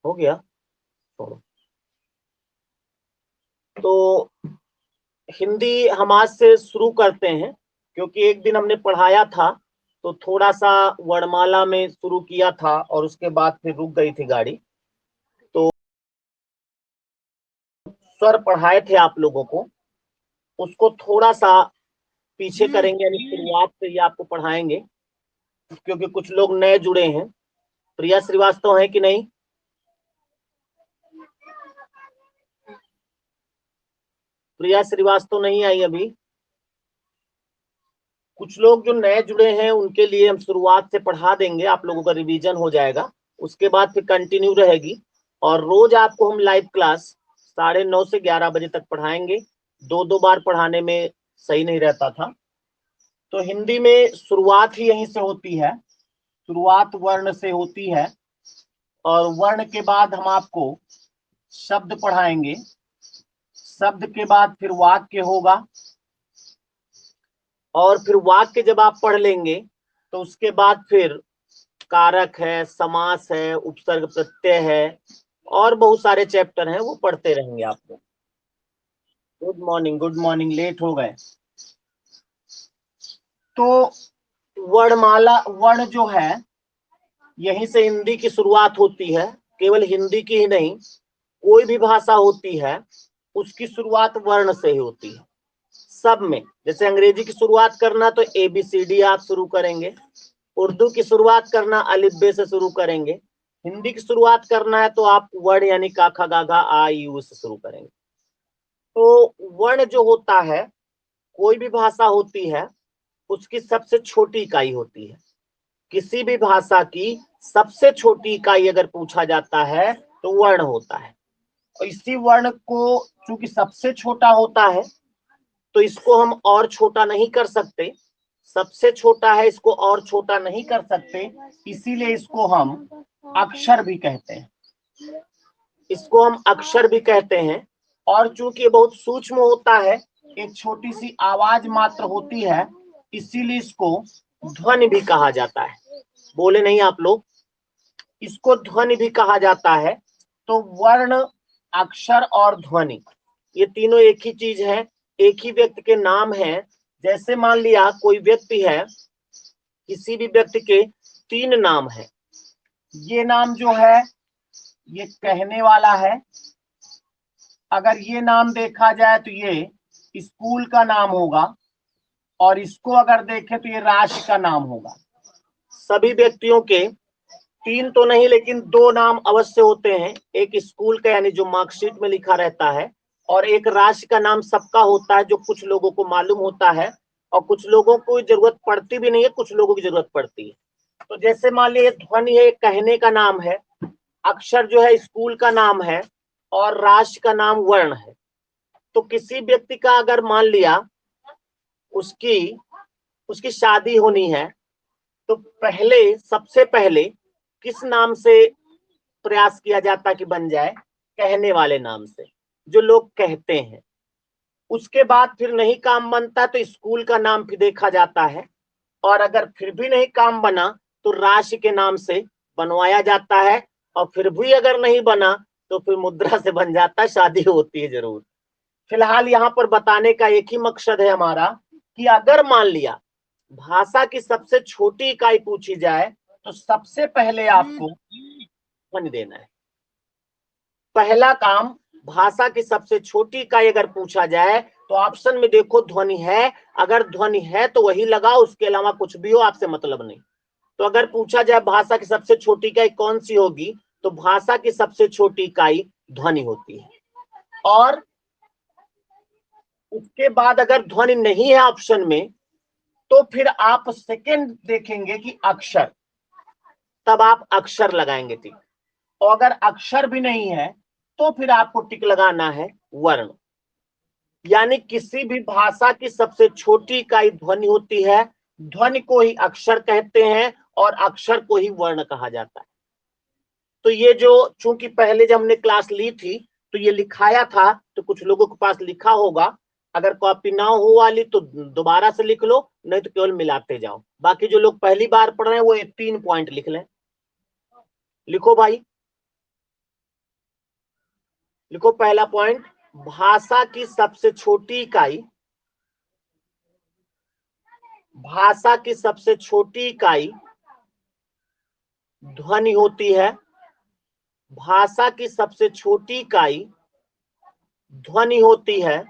हो गया। छोड़ो। तो हिंदी हम आज से शुरू करते हैं, क्योंकि एक दिन हमने पढ़ाया था तो थोड़ा सा वर्णमाला में शुरू किया था और उसके बाद फिर रुक गई थी गाड़ी। तो सर पढ़ाए थे आप लोगों को, उसको थोड़ा सा पीछे करेंगे, यानी शुरुआत से ही आपको पढ़ाएंगे, क्योंकि कुछ लोग नए जुड़े हैं। प्रिया श्रीवास्तव है कि नहीं? प्रिया श्रीवास्तव नहीं आई अभी। कुछ लोग जो नए जुड़े हैं उनके लिए हम शुरुआत से पढ़ा देंगे, आप लोगों का रिवीजन हो जाएगा, उसके बाद फिर कंटिन्यू रहेगी। और रोज आपको हम लाइव क्लास 9:30 से 11 बजे तक पढ़ाएंगे। दो दो बार पढ़ाने में सही नहीं रहता था। तो हिंदी में शुरुआत ही यहीं से होती है, शुरुआत वर्ण से होती है, और वर्ण के बाद हम आपको शब्द पढ़ाएंगे। शब्द के बाद फिर वाक्य होगा, और फिर वाक्य जब आप पढ़ लेंगे तो उसके बाद फिर कारक है, समास है, उपसर्ग प्रत्यय है, और बहुत सारे चैप्टर हैं, वो पढ़ते रहेंगे आप लोग। Good morning, good morning, late हो गए। तो वर्णमाला, वर्ण जो है यहीं से हिंदी की शुरुआत होती है। केवल हिंदी की ही नहीं, कोई भी भाषा होती है उसकी शुरुआत वर्ण से ही होती है, सब में। जैसे अंग्रेजी की शुरुआत करना तो ABCD आप शुरू करेंगे, उर्दू की शुरुआत करना अलिफ बे से शुरू करेंगे, हिंदी की शुरुआत करना है तो आप वर्ण यानी का खा गा घा आ ई ऊ से शुरू करेंगे। तो वर्ण जो होता है, कोई भी भाषा होती है उसकी सबसे छोटी इकाई होती है। किसी भी भाषा की सबसे छोटी इकाई अगर पूछा जाता है तो वर्ण होता है। और इसी वर्ण को चूंकि सबसे छोटा होता है तो इसको हम और छोटा नहीं कर सकते, सबसे छोटा है, इसको और छोटा नहीं कर सकते, इसीलिए इसको हम अक्षर भी कहते हैं, इसको हम अक्षर भी कहते हैं। और चूंकि ये बहुत सूक्ष्म होता है, एक छोटी सी आवाज मात्र होती है, इसीलिए इसको ध्वनि भी कहा जाता है। बोले नहीं आप लोग? इसको ध्वनि भी कहा जाता है। तो वर्ण, अक्षर और ध्वनि, ये तीनों एक ही चीज है, एक ही व्यक्ति के नाम है। जैसे मान लिया कोई व्यक्ति है, किसी भी व्यक्ति के 3 नाम है। ये नाम जो है ये कहने वाला है, अगर ये नाम देखा जाए तो ये स्कूल का नाम होगा, और इसको अगर देखें तो ये राशि का नाम होगा। सभी व्यक्तियों के 3 तो नहीं लेकिन 2 नाम अवश्य होते हैं, एक स्कूल का यानी जो मार्कशीट में लिखा रहता है, और एक राशि का नाम सबका होता है जो कुछ लोगों को मालूम होता है, और कुछ लोगों को जरूरत पड़ती भी नहीं है, कुछ लोगों की जरूरत पड़ती है। तो जैसे मान लीजिए ध्वनि है, कहने का नाम है, अक्षर जो है स्कूल का नाम है, और राशि का नाम वर्ण है। तो किसी व्यक्ति का अगर मान लिया उसकी उसकी शादी होनी है, तो पहले, सबसे पहले किस नाम से प्रयास किया जाता कि बन जाए? कहने वाले नाम से, जो लोग कहते हैं। उसके बाद फिर नहीं काम बनता तो स्कूल का नाम फिर देखा जाता है, और अगर फिर भी नहीं काम बना तो राशि के नाम से बनवाया जाता है, और फिर भी अगर नहीं बना तो फिर मुद्रा से बन जाता है, शादी होती है जरूर। फिलहाल यहाँ पर बताने का एक ही मकसद है हमारा कि अगर मान लिया भाषा की सबसे छोटी इकाई पूछी जाए तो सबसे पहले आपको ध्वनि देना है। पहला काम, भाषा की सबसे छोटी इकाई अगर पूछा जाए तो ऑप्शन में देखो ध्वनि है, अगर ध्वनि है तो वही लगाओ, उसके अलावा कुछ भी हो आपसे मतलब नहीं। तो अगर पूछा जाए भाषा की सबसे छोटी इकाई कौन सी होगी, तो भाषा की सबसे छोटी इकाई ध्वनि होती है। और उसके बाद अगर ध्वनि नहीं है ऑप्शन में तो फिर आप सेकंड देखेंगे कि अक्षर, तब आप अक्षर लगाएंगे टिक। और अगर अक्षर भी नहीं है तो फिर आपको टिक लगाना है वर्ण। यानी किसी भी भाषा की सबसे छोटी इकाई ध्वनि होती है, ध्वनि को ही अक्षर कहते हैं और अक्षर को ही वर्ण कहा जाता है। तो ये जो, चूंकि पहले जब हमने क्लास ली थी तो ये लिखाया था, तो कुछ लोगों के पास लिखा होगा, अगर कॉपी ना हो वाली तो दोबारा से लिख लो, नहीं तो केवल मिलाते जाओ। बाकी जो लोग पहली बार पढ़ रहे हैं वो 3 पॉइंट लिख लें। लिखो भाई। लिखो पहला पॉइंट, भाषा की सबसे छोटी इकाई, भाषा की सबसे छोटी इकाई ध्वनि होती है। भाषा की सबसे छोटी इकाई ध्वनि होती है।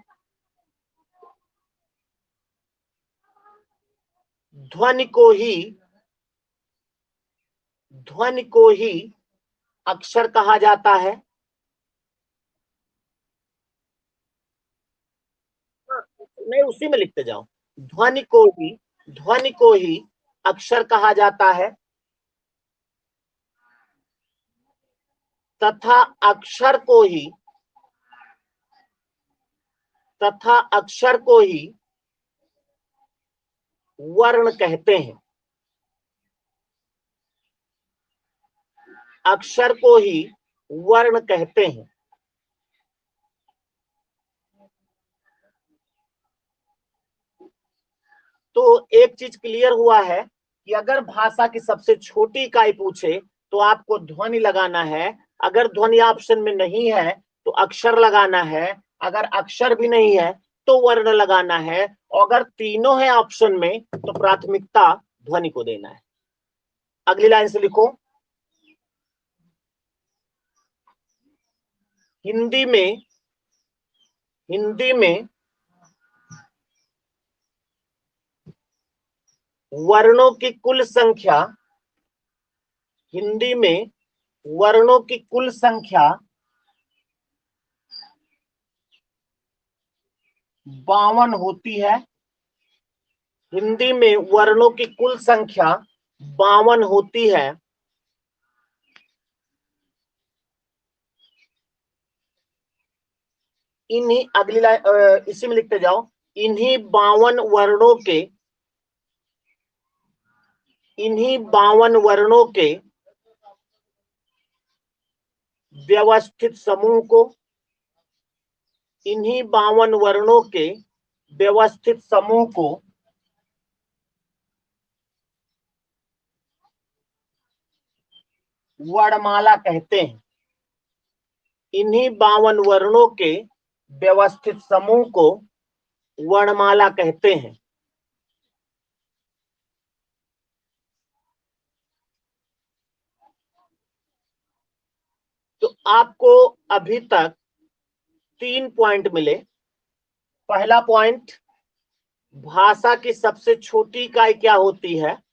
ध्वनि को ही अक्षर कहा जाता है। नहीं, उसी में लिखते जाओ। ध्वनि को ही अक्षर कहा जाता है तथा अक्षर को ही वर्ण कहते हैं। अक्षर को ही वर्ण कहते हैं। तो एक चीज क्लियर हुआ है कि अगर भाषा की सबसे छोटी इकाई पूछे तो आपको ध्वनि लगाना है। अगर ध्वनि ऑप्शन में नहीं है तो अक्षर लगाना है। अगर अक्षर भी नहीं है तो वर्ण लगाना है। और अगर तीनों है ऑप्शन में तो प्राथमिकता ध्वनि को देना है। अगली लाइन से लिखो, हिंदी में वर्णों की कुल संख्या, हिंदी में वर्णों की कुल संख्या 52 होती है। हिंदी में वर्णों की कुल संख्या 52 होती है। इन्हीं अगली लाइन इसी में लिखते जाओ, इन्हीं 52 वर्णों के व्यवस्थित समूह को, इन्हीं 52 वर्णों के व्यवस्थित समूह को वर्णमाला कहते हैं। इन्हीं 52 वर्णों के व्यवस्थित समूह को वर्णमाला कहते हैं। तो आपको अभी तक 3 पॉइंट मिले। पहला पॉइंट, भाषा की सबसे छोटी इकाई क्या होती है?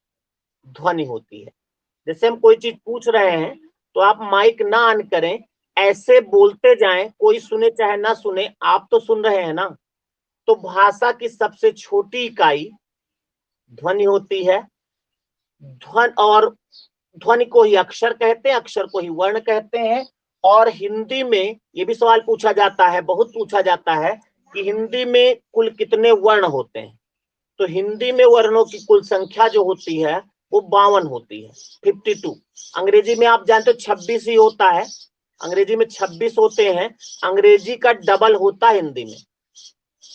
ध्वनि होती है। जैसे हम कोई चीज पूछ रहे हैं तो आप माइक ना ऑन करें, ऐसे बोलते जाएं, कोई सुने चाहे ना सुने, आप तो सुन रहे हैं ना। तो भाषा की सबसे छोटी इकाई ध्वनि होती है। ध्वनि को ही अक्षर कहते हैं, अक्षर को ही वर्ण कहते हैं। और हिंदी में ये भी सवाल पूछा जाता है, बहुत पूछा जाता है कि हिंदी में कुल कितने वर्ण होते हैं। तो हिंदी में वर्णों की कुल संख्या जो होती है वो 52 होती है, 52। अंग्रेजी में आप जानते हो 26 ही होता है। अंग्रेजी में 26 होते हैं। अंग्रेजी का डबल होता है हिंदी में।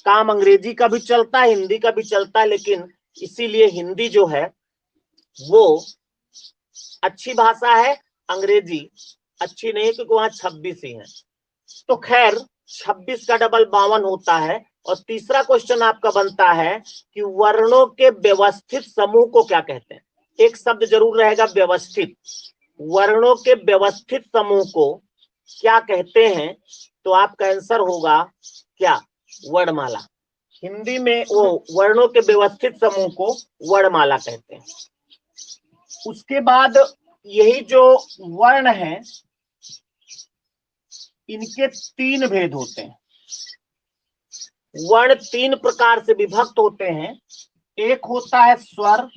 काम अंग्रेजी का भी चलता है, हिंदी का भी चलता है, लेकिन इसीलिए हिंदी जो है वो अच्छी भाषा है, अंग्रेजी अच्छी नहीं, क्योंकि वहां 26 ही है। तो खैर 26 का डबल 52 होता है। और तीसरा क्वेश्चन आपका बनता है कि वर्णों के व्यवस्थित समूह को क्या कहते हैं? एक शब्द जरूर रहेगा, व्यवस्थित। वर्णों के व्यवस्थित समूह को क्या कहते हैं? तो आपका आंसर होगा क्या? वर्णमाला। हिंदी में वो वर्णों के व्यवस्थित समूह को वर्णमाला कहते हैं। उसके बाद यही जो वर्ण है इनके 3 भेद होते हैं। वर्ण 3 प्रकार से विभक्त होते हैं। एक होता है स्वर,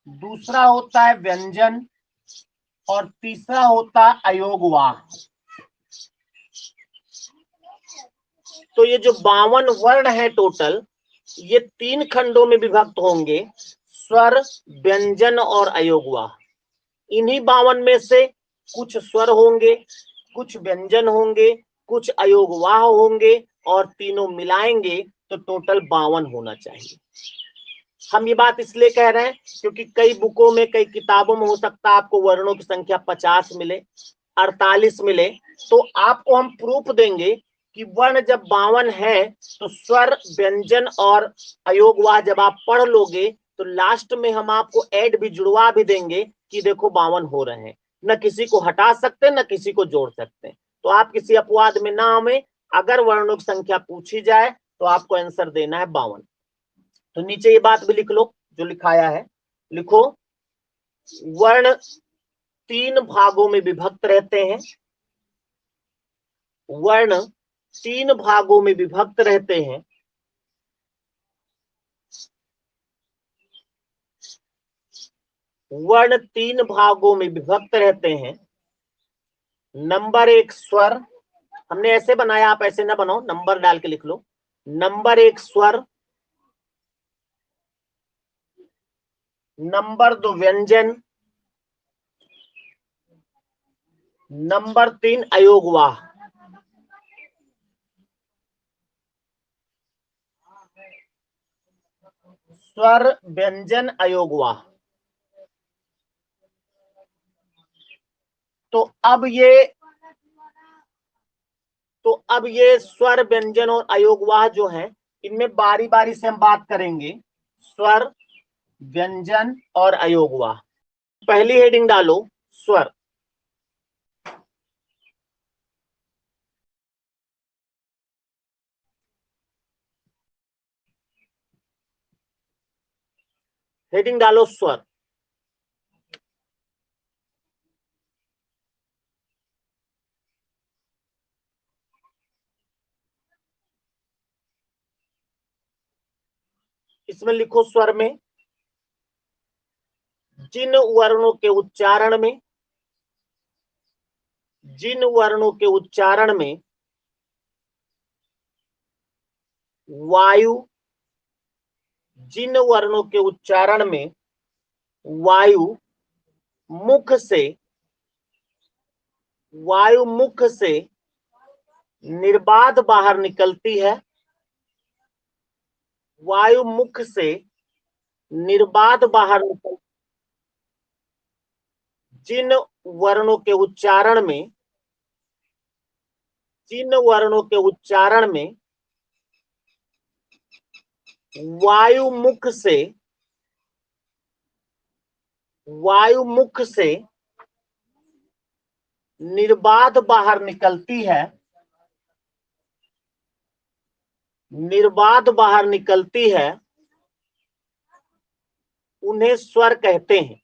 दूसरा होता है व्यंजन, और तीसरा होता है अयोगवाह। तो ये जो 52 वर्ण है टोटल, ये 3 खंडों में विभक्त होंगे, स्वर, व्यंजन और अयोगवाह। इन्हीं 52 में से कुछ स्वर होंगे, कुछ व्यंजन होंगे, कुछ अयोगवाह होंगे, और तीनों मिलाएंगे तो टोटल 52 होना चाहिए। हम ये बात इसलिए कह रहे हैं क्योंकि कई बुकों में, कई किताबों में हो सकता है आपको वर्णों की संख्या 50 मिले, 48 मिले, तो आपको हम प्रूफ देंगे कि वर्ण जब 52 है तो स्वर, व्यंजन और अयोगवाह जब आप पढ़ लोगे तो लास्ट में हम आपको ऐड भी, जुड़वा भी देंगे कि देखो 52 हो रहे हैं। न किसी को हटा सकते, न किसी को जोड़ सकते। तो आप किसी अपवाद में ना आवे। अगर वर्णों की संख्या पूछी जाए तो आपको आंसर देना है 52। तो नीचे ये बात भी लिख लो जो लिखाया है, लिखो वर्ण 3 भागों में विभक्त रहते हैं। वर्ण 3 भागों में विभक्त रहते हैं। वर्ण 3 भागों में विभक्त रहते हैं। नंबर 1 स्वर, हमने ऐसे बनाया, आप ऐसे ना बनाओ, नंबर डाल के लिख लो। नंबर 1 स्वर, नंबर 2 व्यंजन, नंबर 3 अयोगवाह। स्वर, व्यंजन, अयोगवाह। तो अब ये स्वर, व्यंजन और अयोगवाह जो हैं, इनमें बारी बारी से हम बात करेंगे। स्वर, व्यंजन और अयोगवाह। पहली हेडिंग डालो स्वर। हेडिंग डालो स्वर। इसमें लिखो स्वर में जिन वर्णों के उच्चारण में, जिन वर्णों के उच्चारण में वायु, जिन वर्णों के उच्चारण में वायु मुख से, वायु मुख से निर्बाध बाहर निकलती है, वायु मुख से निर्बाध बाहर निकल, जिन वर्णों के उच्चारण में, जिन वर्णों के उच्चारण में वायु मुख से, वायु मुख से निर्बाध बाहर निकलती है, निर्बाध बाहर निकलती है, उन्हें स्वर कहते हैं,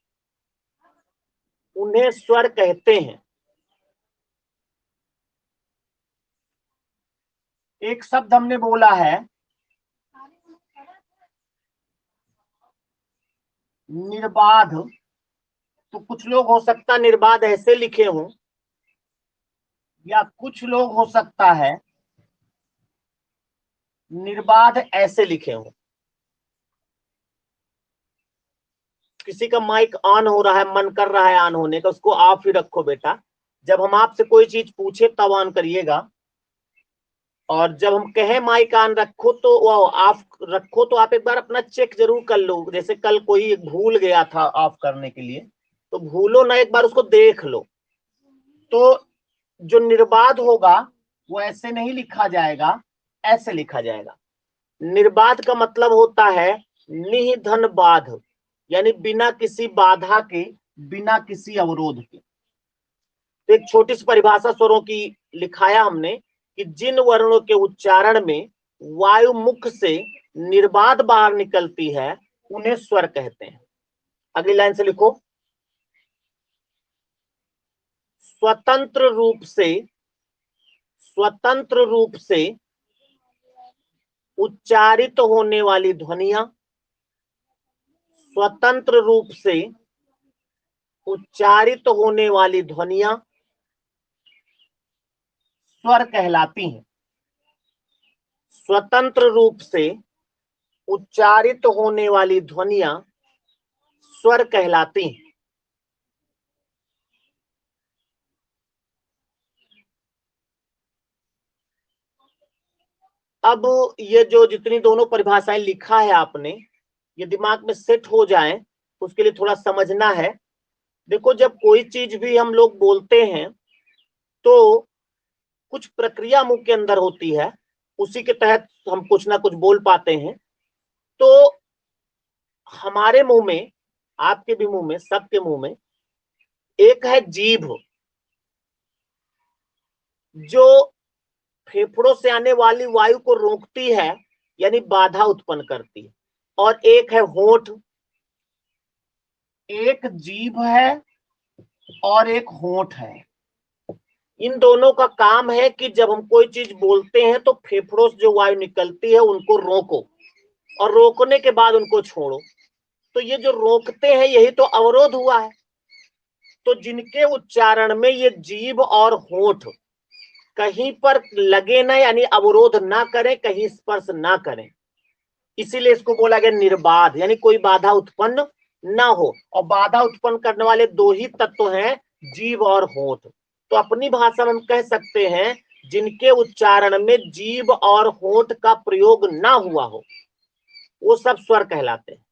उन्हें स्वर कहते हैं। एक शब्द हमने बोला है निर्बाध, तो कुछ लोग हो सकता निर्बाध ऐसे लिखे हों, या कुछ लोग हो सकता है निर्बाध ऐसे लिखे हों। किसी का माइक ऑन हो रहा है, मन कर रहा है ऑन होने का, उसको ऑफ ही रखो बेटा। जब हम आपसे कोई चीज पूछे तब ऑन करिएगा, और जब हम कहें माइक ऑन रखो तो वो ऑफ रखो, तो आप एक बार अपना चेक जरूर कर लो। जैसे कल कोई भूल गया था ऑफ करने के लिए, तो भूलो ना, एक बार उसको देख लो। तो जो निर्बाध होगा वो ऐसे नहीं लिखा जाएगा, ऐसे लिखा जाएगा। निर्बाध का मतलब होता है निधन बाध, यानी बिना किसी बाधा के, बिना किसी अवरोध के। तो एक छोटी सी परिभाषा स्वरों की लिखाया हमने कि जिन वर्णों के उच्चारण में वायु मुख से निर्बाध बाहर निकलती है उन्हें स्वर कहते हैं। अगली लाइन से लिखो स्वतंत्र रूप से, स्वतंत्र रूप से उच्चारित होने वाली ध्वनियां, स्वतंत्र रूप से उच्चारित होने वाली ध्वनियां स्वर कहलाती हैं। स्वतंत्र रूप से उच्चारित होने वाली ध्वनियां स्वर कहलाती हैं। अब ये जो जितनी दोनों परिभाषाएं लिखा है आपने, ये दिमाग में सेट हो जाए, उसके लिए थोड़ा समझना है। देखो, जब कोई चीज भी हम लोग बोलते हैं तो कुछ प्रक्रिया मुंह के अंदर होती है, उसी के तहत हम कुछ ना कुछ बोल पाते हैं। तो हमारे मुंह में, आपके भी मुंह में, सबके मुंह में एक है जीभ, जो फेफड़ों से आने वाली वायु को रोकती है, यानी बाधा उत्पन्न करती है। और एक है होंठ। एक जीभ है और एक होंठ है। इन दोनों का काम है कि जब हम कोई चीज बोलते हैं तो फेफड़ों से जो वायु निकलती है उनको रोको, और रोकने के बाद उनको छोड़ो। तो ये जो रोकते हैं यही तो अवरोध हुआ है। तो जिनके उच्चारण में ये जीभ और होंठ कहीं पर लगे ना, यानी अवरोध ना करें, कहीं स्पर्श ना करें, इसीलिए इसको बोला गया निर्बाध, यानी कोई बाधा उत्पन्न ना हो। और बाधा उत्पन्न करने वाले दो ही तत्व हैं, जीभ और होंठ। तो अपनी भाषा में हम कह सकते हैं जिनके उच्चारण में जीभ और होंठ का प्रयोग ना हुआ हो वो सब स्वर कहलाते हैं,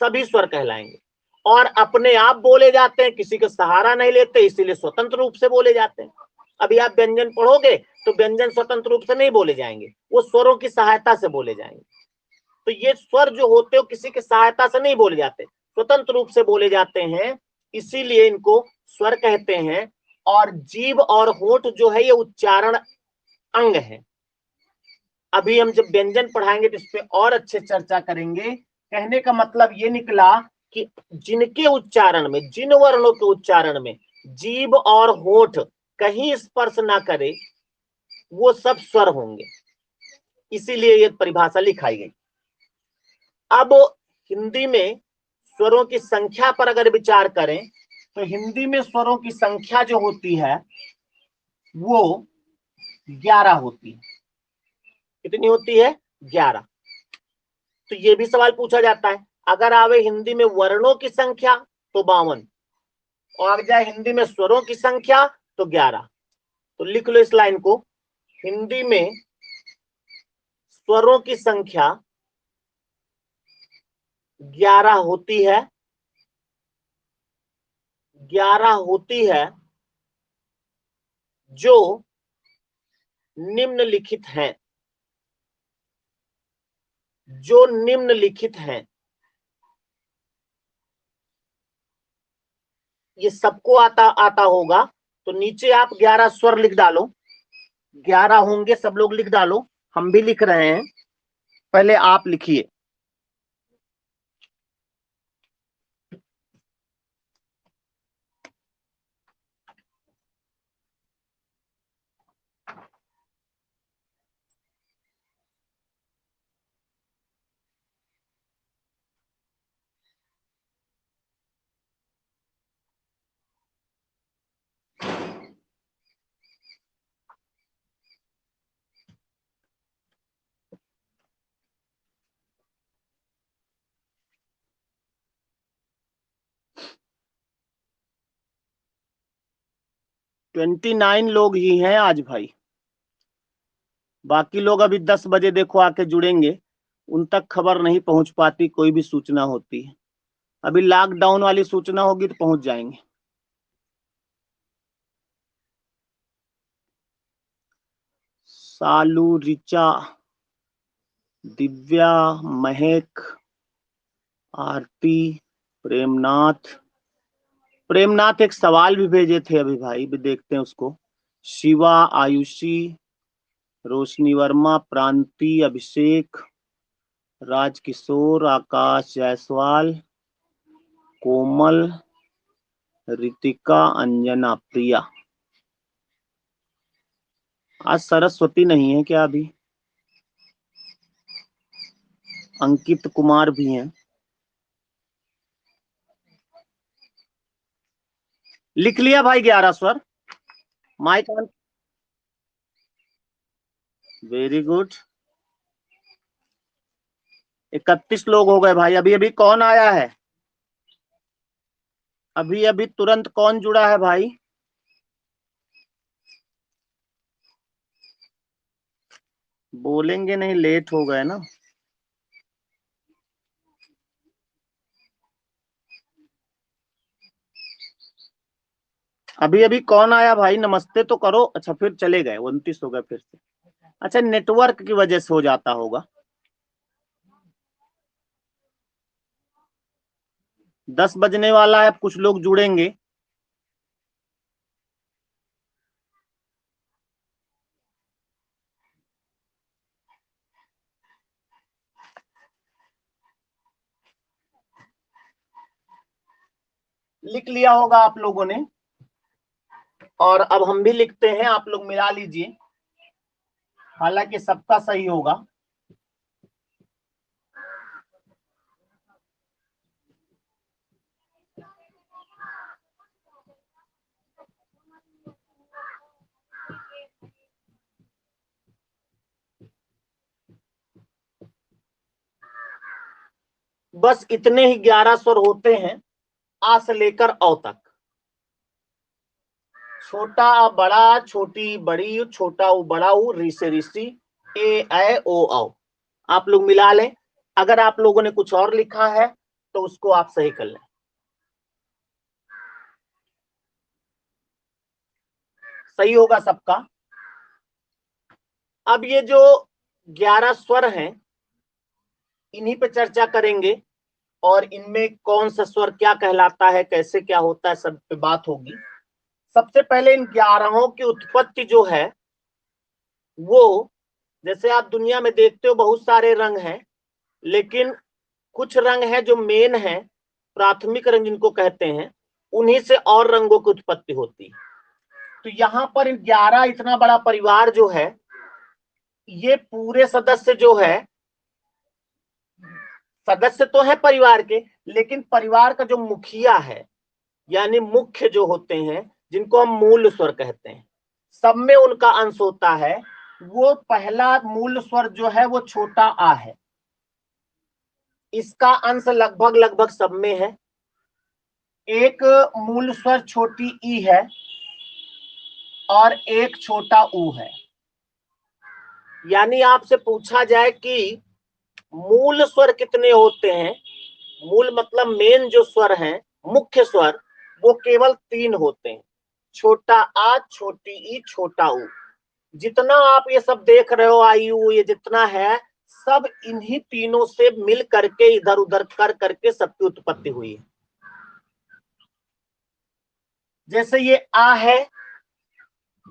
सभी स्वर कहलाएंगे। और अपने आप बोले जाते हैं, किसी का सहारा नहीं लेते, इसीलिए स्वतंत्र रूप से बोले जाते हैं। अभी आप व्यंजन पढ़ोगे तो व्यंजन स्वतंत्र रूप से नहीं बोले जाएंगे, वो स्वरों की सहायता से बोले जाएंगे। तो ये स्वर जो होते हैं किसी की सहायता से नहीं बोले जाते, स्वतंत्र रूप से बोले जाते हैं, इसीलिए इनको स्वर कहते हैं। और जीभ और होंठ जो है ये उच्चारण अंग है। अभी हम जब व्यंजन पढ़ाएंगे तो इस पे और अच्छे चर्चा करेंगे। कहने का मतलब ये निकला कि जिनके उच्चारण में, जिन वर्णों के उच्चारण में जीभ और होंठ कहीं स्पर्श ना करे वो सब स्वर होंगे, इसीलिए ये परिभाषा लिखाई गई। अब हिंदी में स्वरों की संख्या पर अगर विचार करें तो हिंदी में स्वरों की संख्या जो होती है वो 11 होती है। कितनी होती है? 11। तो ये भी सवाल पूछा जाता है, अगर आवे हिंदी में वर्णों की संख्या तो 52, और आ जाए हिंदी में स्वरों की संख्या तो 11। तो लिख लो इस लाइन को, हिंदी में स्वरों की संख्या 11 होती है, 11 होती है, जो निम्नलिखित हैं, जो निम्नलिखित हैं। ये सबको आता आता होगा, तो नीचे आप 11 स्वर लिख डालो, 11 होंगे, सब लोग लिख डालो, हम भी लिख रहे हैं, पहले आप लिखिए। ट्वेंटी 29 लोग ही हैं आज भाई, बाकी लोग अभी 10 बजे देखो आके जुड़ेंगे, उन तक खबर नहीं पहुंच पाती, कोई भी सूचना होती है। अभी लॉकडाउन वाली सूचना होगी तो पहुंच जाएंगे। सालू, रिचा, दिव्या, महक, आरती, प्रेमनाथ। प्रेमनाथ एक सवाल भी भेजे थे अभी भाई, भी देखते हैं उसको। शिवा, आयुषी, रोशनी वर्मा, प्रांति, अभिषेक, राजकिशोर, आकाश जायसवाल, कोमल, रितिका, अंजना, प्रिया। आज सरस्वती नहीं है क्या? अभी अंकित कुमार भी हैं। लिख लिया भाई 11 स्वर। Mic on. Very good. 31 लोग हो गए भाई। अभी अभी कौन आया है? अभी अभी तुरंत कौन जुड़ा है भाई? बोलेंगे नहीं, लेट हो गए ना। अभी अभी कौन आया भाई, नमस्ते तो करो। अच्छा फिर चले गए, 29 हो गए फिर से। अच्छा नेटवर्क की वजह से हो जाता होगा। 10 बजने वाला है, अब कुछ लोग जुड़ेंगे। लिख लिया होगा आप लोगों ने, और अब हम भी लिखते हैं, आप लोग मिला लीजिए, हालांकि सबका सही होगा। बस इतने ही 11 स्वर होते हैं, आ से लेकर औ तक। छोटा आ बड़ा, छोटी बड़ी, छोटा ऊ बड़ा ऊ, री से ऋषि, ए ऐ ओ औ। आप लोग मिला लें। अगर आप लोगों ने कुछ और लिखा है तो उसको आप सही कर लें। सही होगा सबका। अब ये जो 11 स्वर हैं, इन्हीं पे चर्चा करेंगे, और इनमें कौन सा स्वर क्या कहलाता है, कैसे क्या होता है, सब पे बात होगी। सबसे पहले इन 11 की उत्पत्ति जो है वो, जैसे आप दुनिया में देखते हो बहुत सारे रंग हैं, लेकिन कुछ रंग हैं जो मेन है, प्राथमिक रंग जिनको कहते हैं, उन्हीं से और रंगों की उत्पत्ति होती है। तो यहाँ पर 11 इतना बड़ा परिवार जो है, ये पूरे सदस्य जो है, सदस्य तो है परिवार के, लेकिन परिवार का जो मुखिया है, यानी मुख्य जो होते हैं, जिनको हम मूल स्वर कहते हैं, सब में उनका अंश होता है। वो पहला मूल स्वर जो है वो छोटा आ है, इसका अंश लगभग लगभग सब में है। एक मूल स्वर छोटी ई है, और एक छोटा ऊ है। यानी आपसे पूछा जाए कि मूल स्वर कितने होते हैं, मूल मतलब मेन जो स्वर हैं, मुख्य स्वर, वो केवल 3 होते हैं, छोटा आ, छोटी ई, छोटा ऊ। जितना आप ये सब देख रहे हो, आई यू, ये जितना है, सब इन्हीं तीनों से मिल करके, इधर उधर कर करके सबकी उत्पत्ति हुई है। जैसे ये आ है,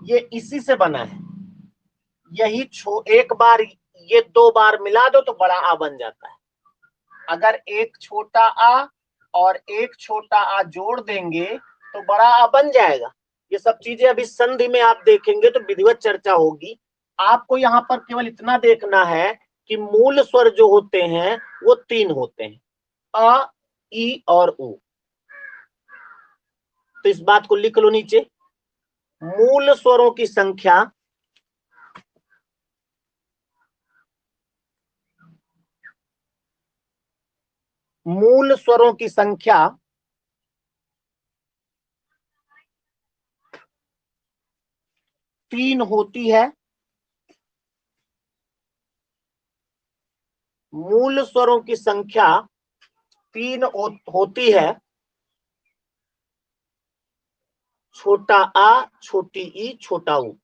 ये इसी से बना है। यही एक बार, ये 2 बार मिला दो तो बड़ा आ बन जाता है। अगर एक छोटा आ और एक छोटा आ जोड़ देंगे तो बड़ा आ बन जाएगा। ये सब चीजें अभी संधि में आप देखेंगे तो विधिवत चर्चा होगी। आपको यहाँ पर केवल इतना देखना है कि मूल स्वर जो होते हैं वो 3 होते हैं, अ, ई और उ। तो इस बात को लिख लो नीचे। मूल स्वरों की संख्या मूल स्वरों की संख्या 3 होती है। मूल स्वरों की संख्या 3 होती है। छोटा आ, छोटी ई, छोटा ऊ।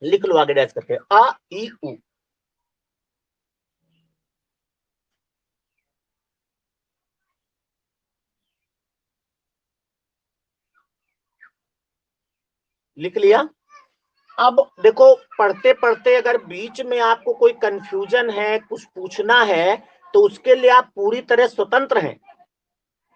लिख लो आगे डैश करके, अ ई उ। लिख लिया। अब देखो, पढ़ते पढ़ते अगर बीच में आपको कोई कंफ्यूजन है, कुछ पूछना है, तो उसके लिए आप पूरी तरह स्वतंत्र हैं।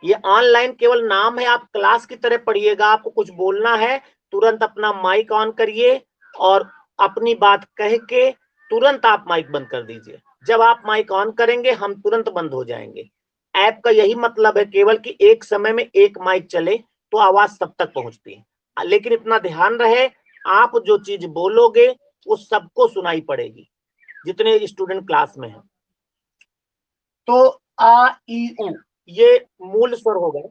ये ऑनलाइन केवल नाम है, आप क्लास की तरह पढ़िएगा। आपको कुछ बोलना है, तुरंत अपना माइक ऑन करिए और अपनी बात कह के तुरंत आप माइक बंद कर दीजिए। जब आप माइक ऑन करेंगे हम तुरंत बंद हो जाएंगे। ऐप का यही मतलब है केवल कि एक समय में एक माइक चले तो आवाज सब तक पहुंचती है। लेकिन इतना ध्यान रहे, आप जो चीज बोलोगे वो सबको सुनाई पड़ेगी, जितने स्टूडेंट क्लास में हैं। तो आ ई उ ये मूल स्वर हो गए।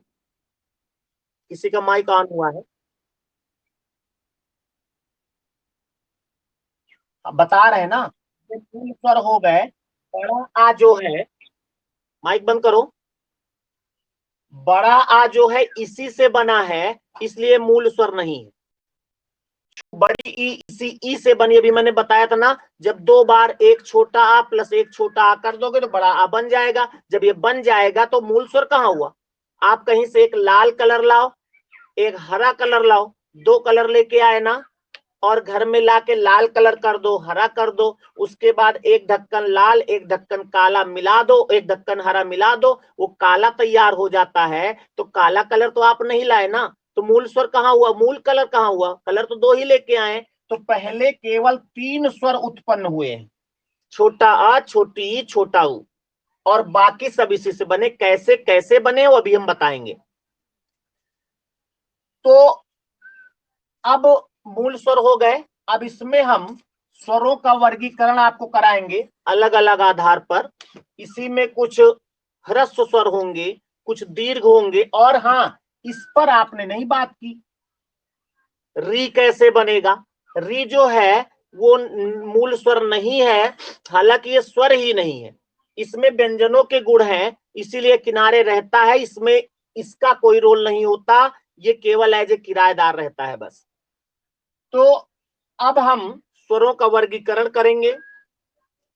किसी का माइक ऑन हुआ है? अब बता रहे हैं ना, ये मूल स्वर हो गए। बड़ा आ जो है, माइक बंद करो। बड़ा आ जो है इसी से बना है, इसलिए मूल स्वर नहीं है। बड़ी ई इसी ई से बनी, अभी मैंने बताया था ना, जब दो बार एक छोटा आ प्लस एक छोटा आ कर दोगे तो बड़ा आ बन जाएगा। जब ये बन जाएगा तो मूल स्वर कहाँ हुआ? आप कहीं से एक लाल कलर लाओ, एक हरा कलर लाओ, दो कलर लेके आए ना, और घर में लाके लाल कलर कर दो, हरा कर दो, उसके बाद एक ढक्कन लाल एक ढक्कन काला मिला दो, एक ढक्कन हरा मिला दो, वो काला तैयार हो जाता है। तो काला कलर तो आप नहीं लाए ना, तो मूल स्वर कहाँ हुआ? मूल कलर कहाँ हुआ? कलर तो दो ही लेके आए। तो पहले केवल तीन स्वर उत्पन्न हुए हैं, छोटा आ, छोटी ई, छोटा ऊ, और बाकी सब इसी से बने। कैसे कैसे बने वो अभी हम बताएंगे। तो अब मूल स्वर हो गए। अब इसमें हम स्वरों का वर्गीकरण आपको कराएंगे अलग अलग आधार पर। इसी में कुछ ह्रस्व स्वर होंगे, कुछ दीर्घ होंगे, और हाँ, इस पर आपने नहीं बात की, री कैसे बनेगा। री जो है वो मूल स्वर नहीं है, हालांकि ये स्वर ही नहीं है, इसमें व्यंजनों के गुण हैं, इसीलिए किनारे रहता है, इसमें इसका कोई रोल नहीं होता, ये केवल एज ए किराएदार रहता है बस। तो अब हम स्वरों का वर्गीकरण करेंगे,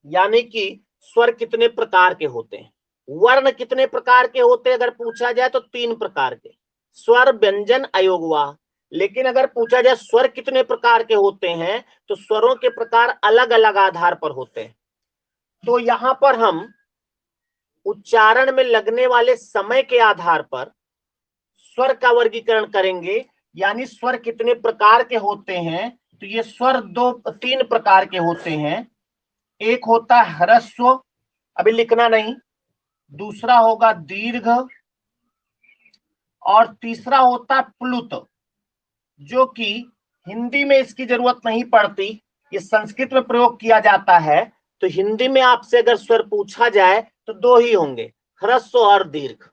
यानी कि स्वर कितने प्रकार के होते हैं, वर्ण कितने प्रकार के होते हैं। अगर पूछा जाए तो तीन प्रकार के, स्वर व्यंजन अयोगवाह। लेकिन अगर पूछा जाए स्वर कितने प्रकार के होते हैं, तो स्वरों के प्रकार अलग अलग आधार पर होते हैं। तो यहां पर हम उच्चारण में लगने वाले समय के आधार पर स्वर का वर्गीकरण करेंगे, यानी स्वर कितने प्रकार के होते हैं। तो ये स्वर तीन प्रकार के होते हैं। एक होता है ह्रस्व, अभी लिखना नहीं, दूसरा होगा दीर्घ, और तीसरा होता है प्लुत, जो कि हिंदी में इसकी जरूरत नहीं पड़ती, ये संस्कृत में प्रयोग किया जाता है। तो हिंदी में आपसे अगर स्वर पूछा जाए तो दो ही होंगे, ह्रस्व और दीर्घ।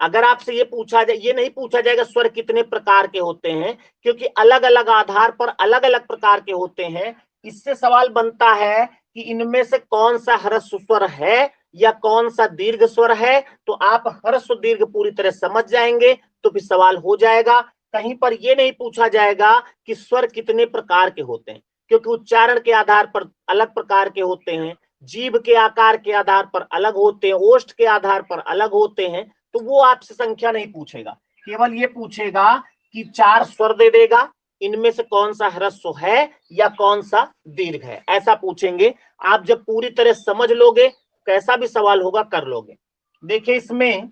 अगर आपसे ये पूछा जाए, ये नहीं पूछा जाएगा स्वर कितने प्रकार के होते हैं, क्योंकि अलग अलग आधार पर अलग अलग प्रकार के होते हैं। इससे सवाल बनता है कि इनमें से कौन सा ह्रस्व स्वर है या कौन सा दीर्घ स्वर है। तो आप ह्रस्व दीर्घ पूरी तरह समझ जाएंगे तो फिर सवाल हो जाएगा। कहीं पर यह नहीं पूछा जाएगा कि स्वर कितने प्रकार के होते हैं, क्योंकि उच्चारण के आधार पर अलग प्रकार के होते हैं, जीभ के आकार के आधार पर अलग होते हैं, ओष्ठ के आधार पर अलग होते हैं। तो वो आपसे संख्या नहीं पूछेगा, केवल ये पूछेगा कि चार स्वर दे देगा, इनमें से कौन सा ह्रस्व है या कौन सा दीर्घ है, ऐसा पूछेंगे। आप जब पूरी तरह समझ लोगे, कैसा भी सवाल होगा कर लोगे। देखिए, इसमें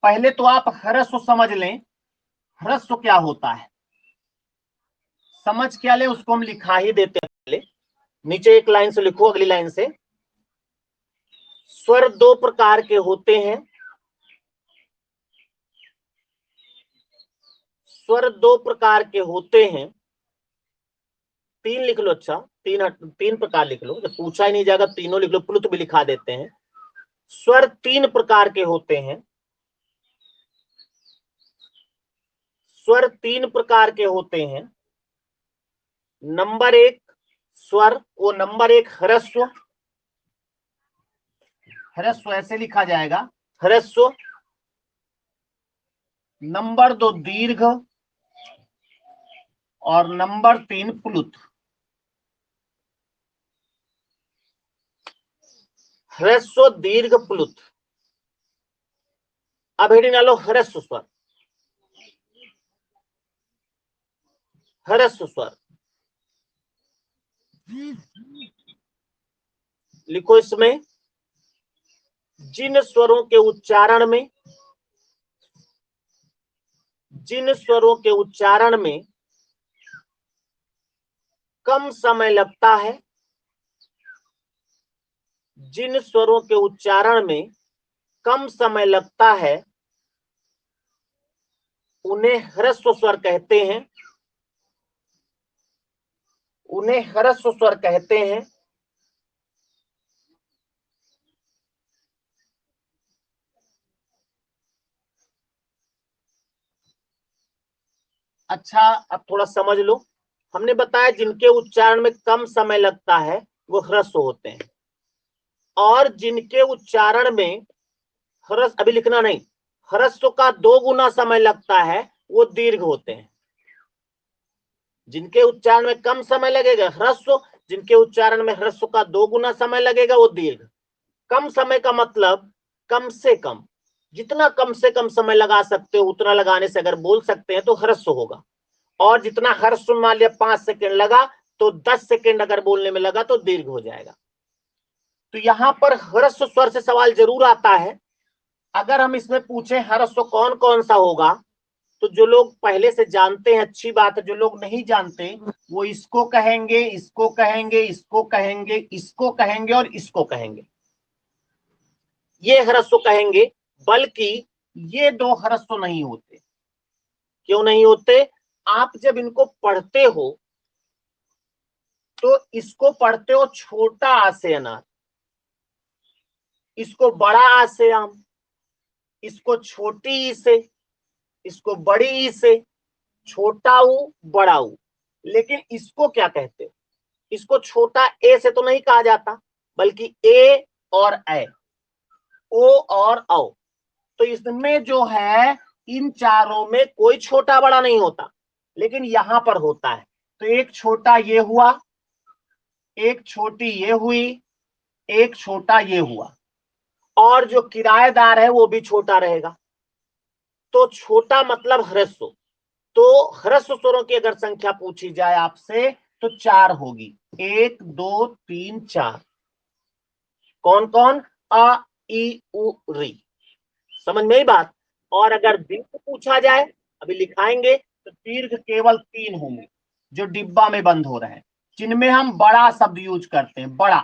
पहले तो आप ह्रस्व समझ लें, ह्रस्व क्या होता है, समझ क्या ले उसको हम लिखा ही देते हैं। पहले नीचे एक लाइन से लिखो, अगली लाइन से। स्वर दो प्रकार के होते हैं, स्वर दो प्रकार के होते हैं। तीन लिख लो, अच्छा तीन प्रकार लिख लो, जब पूछा ही नहीं जाएगा तीनों लिख लो, प्लुत भी लिखा देते हैं। स्वर तीन प्रकार के होते हैं, स्वर तीन प्रकार के होते हैं। नंबर एक स्वर, वो नंबर एक ह्रस्व, ह्रस्व ऐसे लिखा जाएगा, ह्रस्व। नंबर दो दीर्घ, और नंबर तीन प्लुत। ह्रस्व दीर्घ प्लुत। अब हेडिंग डालो ह्रस्व स्वर, ह्रस्व स्वर लिखो। इसमें जिन स्वरों के उच्चारण में, जिन स्वरों के उच्चारण में कम समय लगता है, जिन स्वरों के उच्चारण में कम समय लगता है, उन्हें ह्रस्व स्वर कहते हैं, उन्हें ह्रस्व स्वर कहते हैं। अच्छा, अब थोड़ा समझ लो। हमने बताया जिनके उच्चारण में कम समय लगता है वो ह्रस्व होते हैं, और जिनके उच्चारण में ह्रस्व अभी लिखना नहीं, ह्रस्व का 2 गुना समय लगता है वो दीर्घ होते हैं। जिनके उच्चारण में कम समय लगेगा ह्रस्व, जिनके उच्चारण में ह्रस्व का 2 गुना समय लगेगा वो दीर्घ। कम समय का मतलब कम से कम, जितना कम से कम समय लगा सकते हो उतना लगाने से अगर बोल सकते हैं तो ह्रस्व होगा। और जितना ह्रस्व मान लिया 5 सेकंड लगा तो 10 सेकंड अगर बोलने में लगा तो दीर्घ हो जाएगा। तो यहां पर ह्रस्व स्वर से सवाल जरूर आता है। अगर हम इसमें पूछे ह्रस्व कौन कौन सा होगा, तो जो लोग पहले से जानते हैं अच्छी बात है, जो लोग नहीं जानते वो इसको कहेंगे, इसको कहेंगे, इसको कहेंगे, इसको कहेंगे और इसको कहेंगे, ये ह्रस्व कहेंगे। बल्कि ये 2 ह्रस्व नहीं होते। क्यों नहीं होते? आप जब इनको पढ़ते हो तो इसको पढ़ते हो छोटा आ से अनार, इसको बड़ा आ से आम, इसको छोटी ई से, इसको बड़ी ई से, छोटा ऊ बड़ा ऊ। लेकिन इसको क्या कहते हो? इसको छोटा ए से तो नहीं कहा जाता, बल्कि ए और ए, ओ और औ। तो इसमें जो है इन चारों में कोई छोटा बड़ा नहीं होता, लेकिन यहां पर होता है। तो एक छोटा ये हुआ, एक छोटी ये हुई, एक छोटा ये हुआ, और जो किराएदार है वो भी छोटा रहेगा। तो छोटा मतलब ह्रस्व। तो ह्रस्व स्वरों की अगर संख्या पूछी जाए आपसे तो 4 होगी, 1 2 3 4। कौन कौन? अ ई उ री। समझ में ही बात। और अगर दीर्घ पूछा जाए, अभी लिखाएंगे, तो दीर्घ केवल 3 होंगे जो डिब्बा में बंद हो रहे हैं, जिनमें हम बड़ा शब्द यूज करते हैं, बड़ा,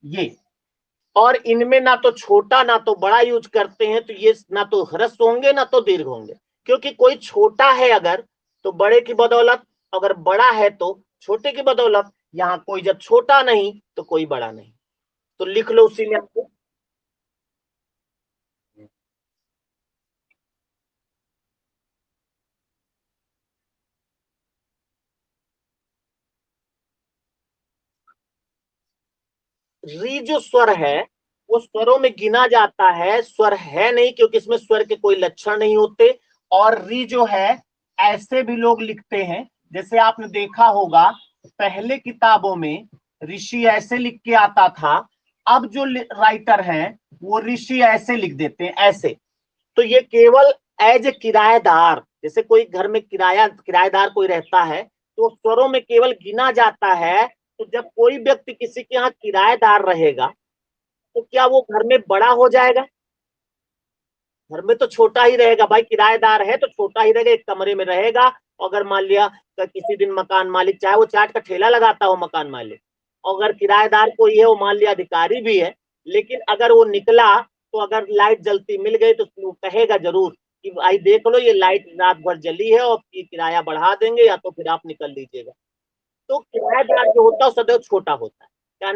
ये। और इनमें ना तो छोटा ना तो बड़ा यूज करते हैं, तो ये ना तो ह्रस्व होंगे ना तो दीर्घ होंगे। क्योंकि कोई छोटा है अगर तो बड़े की बदौलत, अगर बड़ा है तो छोटे की बदौलत। यहां कोई जब छोटा नहीं तो कोई बड़ा नहीं। तो लिख लो उसी में आपको। री जो स्वर है वो स्वरों में गिना जाता है, स्वर है नहीं, क्योंकि इसमें स्वर के कोई लक्षण नहीं होते। और री जो है ऐसे भी लोग लिखते हैं, जैसे आपने देखा होगा पहले किताबों में ऋषि ऐसे लिख के आता था, अब जो राइटर हैं वो ऋषि ऐसे लिख देते हैं, ऐसे। तो ये केवल एज ए किराएदार, जैसे कोई घर में किराएदार कोई रहता है तो स्वरों में केवल गिना जाता है। तो जब कोई व्यक्ति किसी के यहाँ किराएदार रहेगा तो क्या वो घर में बड़ा हो जाएगा? घर में तो छोटा ही रहेगा भाई, किराएदार है तो छोटा ही रहेगा, एक कमरे में रहेगा। अगर मान लिया कि किसी दिन मकान मालिक, चाहे वो चाट का ठेला लगाता हो मकान मालिक, अगर किराएदार कोई है वो मान लिया अधिकारी भी है, लेकिन अगर वो निकला तो अगर लाइट जलती मिल गई तो वो कहेगा जरूर कि भाई देख लो ये लाइट रात भर जली है और ये किराया बढ़ा देंगे या तो फिर आप निकल लीजिएगा। तो किराएदार जो होता है वो सदैव छोटा होता है।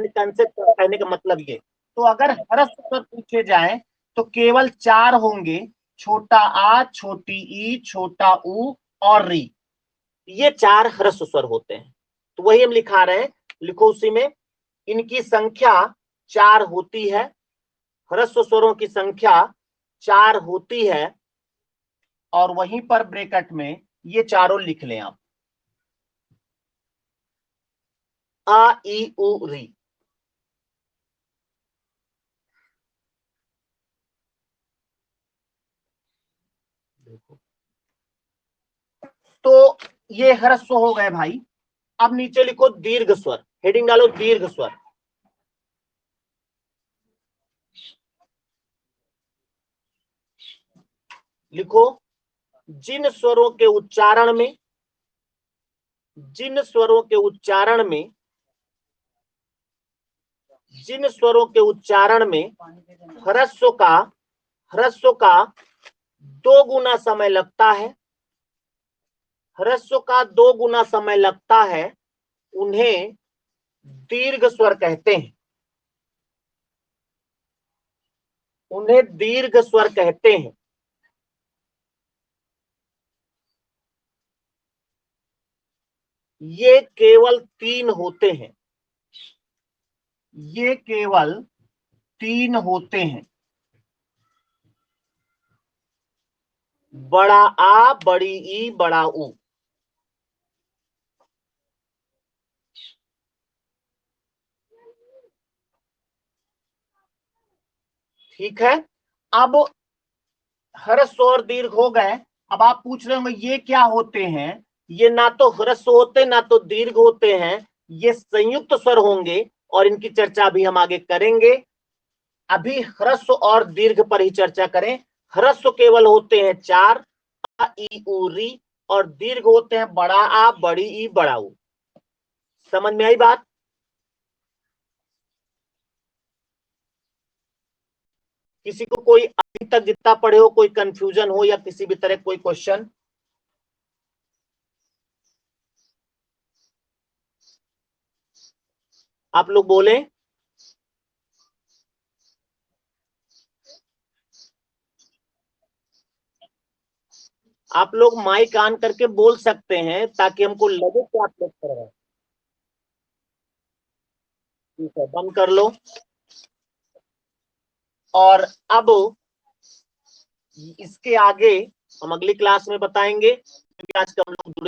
कंसेप्ट कहने का मतलब ये। तो अगर ह्रस्व स्वर पूछे जाए तो केवल 4 होंगे, छोटा आ, छोटी ई, छोटा ऊ और री। ये 4 ह्रस्व स्वर होते हैं। तो वही हम लिखा रहे हैं, लिखो उसी में। इनकी संख्या 4 होती है, ह्रस्व स्वरों की संख्या 4 होती है। और वहीं पर ब्रैकेट में ये चारों लिख लें आप, आ ई उ री। तो ये ह्रस्व हो गए भाई। अब नीचे लिखो दीर्घ स्वर, हेडिंग डालो दीर्घ स्वर। लिखो जिन स्वरों के उच्चारण में, जिन स्वरों के उच्चारण में, जिन स्वरों के उच्चारण में ह्रस्व का, ह्रस्व का 2 गुना समय लगता है, ह्रस्व का 2 गुना समय लगता है, उन्हें दीर्घ स्वर कहते हैं। उन्हें दीर्घ स्वर कहते हैं। ये केवल 3 होते हैं, ये केवल 3 होते हैं। बड़ा आ बड़ी ई बड़ा ऊ। ठीक है। अब ह्रस्व और दीर्घ हो गए। अब आप पूछ रहे होंगे ये क्या होते हैं। ये ना तो ह्रस्व होते ना तो दीर्घ होते हैं, ये संयुक्त स्वर होंगे और इनकी चर्चा भी हम आगे करेंगे। अभी ह्रस्व और दीर्घ पर ही चर्चा करें। ह्रस्व केवल होते हैं चार, आ ई उ री, और दीर्घ होते हैं बड़ा आ बड़ी ई बड़ा ऊ। समझ में आई बात? किसी को कोई अभी तक जितना पढ़े हो कोई कंफ्यूजन हो या किसी भी तरह कोई क्वेश्चन? आप लोग बोले। आप लोग माइक ऑन करके बोल सकते हैं ताकि हमको लगे कि आप लोग कर रहे हैं। ठीक है, बंद कर लो। और अब इसके आगे हम अगली क्लास में बताएंगे, क्योंकि आज का हम लोग